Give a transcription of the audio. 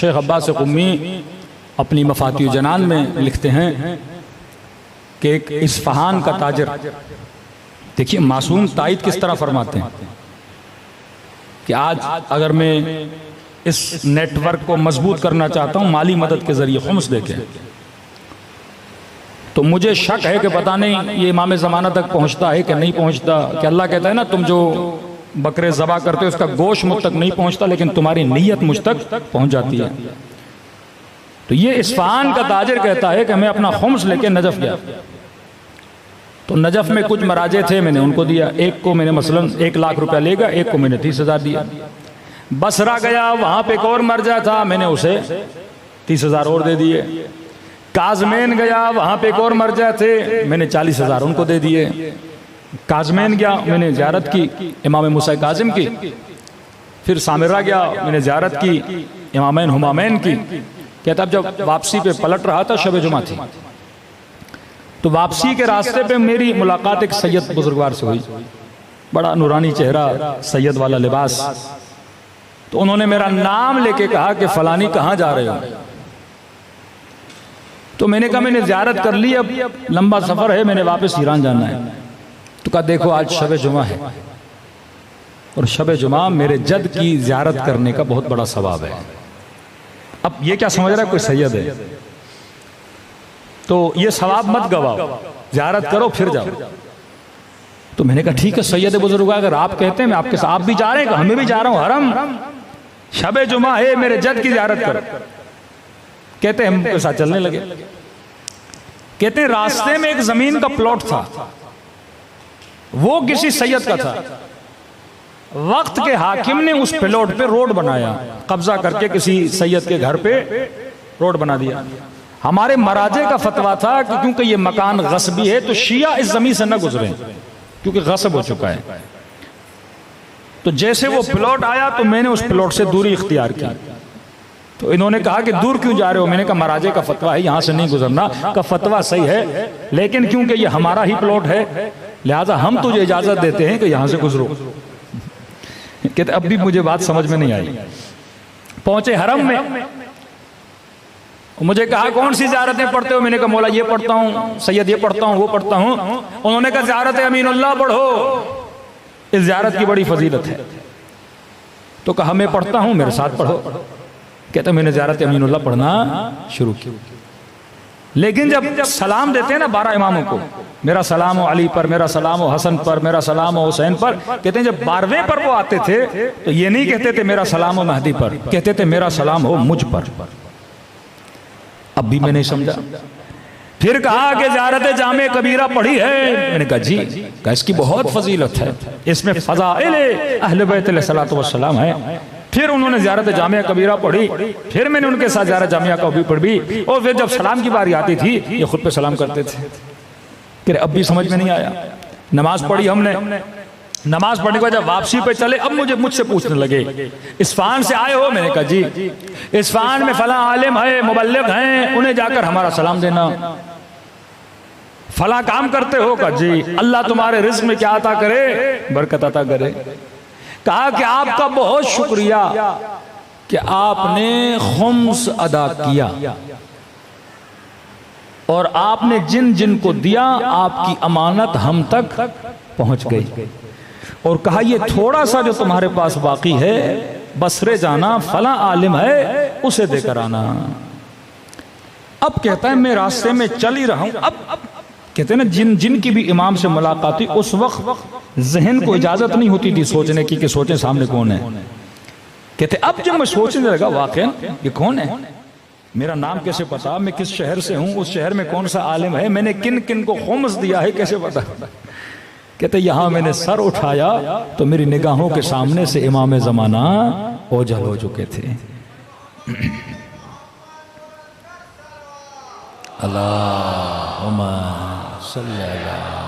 شیخ عباس قمی اپنی مفاتیح جنان میں لکھتے ہیں کہ ایک اصفہان کا تاجر، دیکھیے معصوم تائید کس طرح فرماتے ہیں کہ آج اگر میں اس نیٹ ورک کو مضبوط کرنا چاہتا ہوں مالی مدد کے ذریعے خمس دے کے، تو مجھے شک ہے کہ پتہ نہیں یہ امام زمانہ تک پہنچتا ہے کہ نہیں پہنچتا، کہ اللہ کہتا ہے نا تم جو بکرے ذبح کرتے ہو اس کا گوشت مجھ تک نہیں پہنچتا لیکن تمہاری نیت مجھ تک پہنچ جاتی ہے۔ تو یہ اصفہان کا تاجر کہتا ہے کہ میں اپنا خمس لے کے نجف گیا، تو نجف میں کچھ مراجع تھے، میں نے ان کو دیا، ایک کو میں نے مثلاً 1 لاکھ روپیہ لے گا، ایک کو میں نے 30,000 دیا۔ بصرہ گیا، وہاں پہ ایک اور مرجع تھا، میں نے اسے 30,000 اور دے دیے۔ کاظمین گیا، وہاں پہ ایک اور مرجع تھے، میں نے 40,000 ان کو دے دیے۔ کاظمین گیا، میں نے زیارت کی امام موسیٰ کاظم کی، پھر سامرہ گیا، میں نے زیارت کی امامین ہمامین کی۔ کہتا اب جب واپسی پہ پلٹ رہا تھا شب جمعہ تھی، تو واپسی کے راستے پہ میری ملاقات ایک سید بزرگوار سے ہوئی، بڑا نورانی چہرہ، سید والا لباس۔ تو انہوں نے میرا نام لے کے کہا کہ فلانی کہاں جا رہے ہو؟ تو میں نے کہا میں نے زیارت کر لی، اب لمبا سفر ہے، میں نے واپس ایران جانا ہے۔ تو کہا دیکھو آج شب جمعہ ہے اور شب جمعہ میرے جد کی زیارت کرنے کا بہت بڑا ثواب ہے۔ اب یہ کیا سمجھ رہا ہے کوئی سید ہے؟ تو یہ ثواب مت گواؤ، زیارت کرو پھر جاؤ۔ تو میں نے کہا ٹھیک ہے سید بزرگ، اگر آپ کہتے ہیں میں آپ کے ساتھ، آپ بھی جا رہے ہیں کہ ہمیں بھی جا رہا ہوں حرم، شب جمعہ ہے میرے جد کی زیارت کرو۔ کہتے ہیں ہم کے ساتھ چلنے لگے۔ کہتے ہیں راستے میں ایک زمین کا پلاٹ تھا، وہ کسی سید کا تھا۔ وقت کے حاکم نے اس پلاٹ پہ روڈ بنایا، قبضہ کر کے کسی سید کے گھر پہ روڈ بنا دیا۔ ہمارے مراجع کا فتویٰ تھا کہ کیونکہ یہ مکان غصبی ہے تو شیعہ اس زمین سے نہ گزریں کیونکہ غصب ہو چکا ہے۔ تو جیسے وہ پلاٹ آیا تو میں نے اس پلاٹ سے دوری اختیار کی۔ تو انہوں نے کہا کہ دور کیوں جا رہے ہو؟ میں نے کہا مراجع کا فتویٰ ہے یہاں سے نہیں گزرنا، کا فتویٰ صحیح ہے لیکن کیونکہ یہ ہمارا ہی پلاٹ ہے لہٰذا ہم تجھے اجازت دیتے ہیں کہ یہاں سے گزرو۔ کہتے اب بھی مجھے بات سمجھ میں نہیں آئی۔ پہنچے حرم میں، مجھے کہا کون سی زیارتیں پڑھتے ہو؟ میں نے کہا مولا یہ پڑھتا ہوں، سید یہ پڑھتا ہوں، وہ پڑھتا ہوں۔ انہوں نے کہا زیارت امین اللہ پڑھو، اس زیارت کی بڑی فضیلت ہے۔ تو کہا میں پڑھتا ہوں، میرے ساتھ پڑھو۔ کہتا میں نے زیارت امین اللہ پڑھنا شروع کی، لیکن جب سلام دیتے ہیں نا 12 اماموں کو، میرا سلام ہو علی پر، میرا سلام ہو حسن پر، میرا سلام ہو حسین پر، کہتے ہیں جب 12ویں پر وہ آتے تھے تو یہ نہیں کہتے تھے میرا سلام ہو مہدی پر، کہتے تھے میرا سلام ہو مجھ پر۔ اب بھی میں نہیں سمجھا۔ پھر کہا کہ زیارت جامع کبیرہ پڑھی ہے؟ میں نے کہا جی۔ کہا اس کی بہت فضیلت ہے، اس میں فضائل اہل بیت علیہ السلام ہے۔ پھر انہوں نے زیارت جامعہ کبیرہ پڑھی، پھر میں نے ان کے ساتھ زیارت جامعہ کا بھی پڑھی، اور پھر جب سلام کی باری آتی تھی یہ خود پہ سلام کرتے تھے۔ پھر اب بھی سمجھ میں نہیں آیا۔ نماز پڑھی ہم نے، نماز پڑھنے کے بعد جب واپسی پہ چلے اب مجھ سے پوچھنے لگے اصفہان سے آئے ہو؟ میں نے کہا جی۔ اصفہان میں فلاں عالم ہے، مبلغ ہیں، انہیں جا کر ہمارا سلام دینا۔ فلاں کام کرتے ہو؟ کہا جی۔ اللہ تمہارے رزق میں کیا عطا کرے؟ برکت عطا کرے۔ کہا کہ آپ کا بہت شکریہ کہ آپ نے خمس ادا کیا اور آپ نے جن جن کو دیا آپ کی امانت ہم تک پہنچ گئی، اور کہا یہ تھوڑا سا جو تمہارے پاس باقی ہے بصرے جانا، فلاں عالم ہے اسے دے کر آنا۔ اب کہتا ہے میں راستے میں چل ہی رہا ہوں، اب کہتے ہیں نا جن کی بھی امام سے ملاقات ہوئی اس وقت ذہن کو اجازت نہیں ہوتی تھی سوچنے کی کہ سوچیں سامنے کون ہے۔ کہتے اب جب میں سوچنے لگا واقعا یہ کون ہے، میرا نام کیسے پتا، میں کس شہر سے ہوں، اس شہر میں کون سا عالم ہے، میں نے کن کن کو خمس دیا ہے کیسے پتا۔ کہتے یہاں میں نے سر اٹھایا تو میری نگاہوں کے سامنے سے امام زمانہ اوجھل ہو چکے تھے۔ اللہم صلی اللہ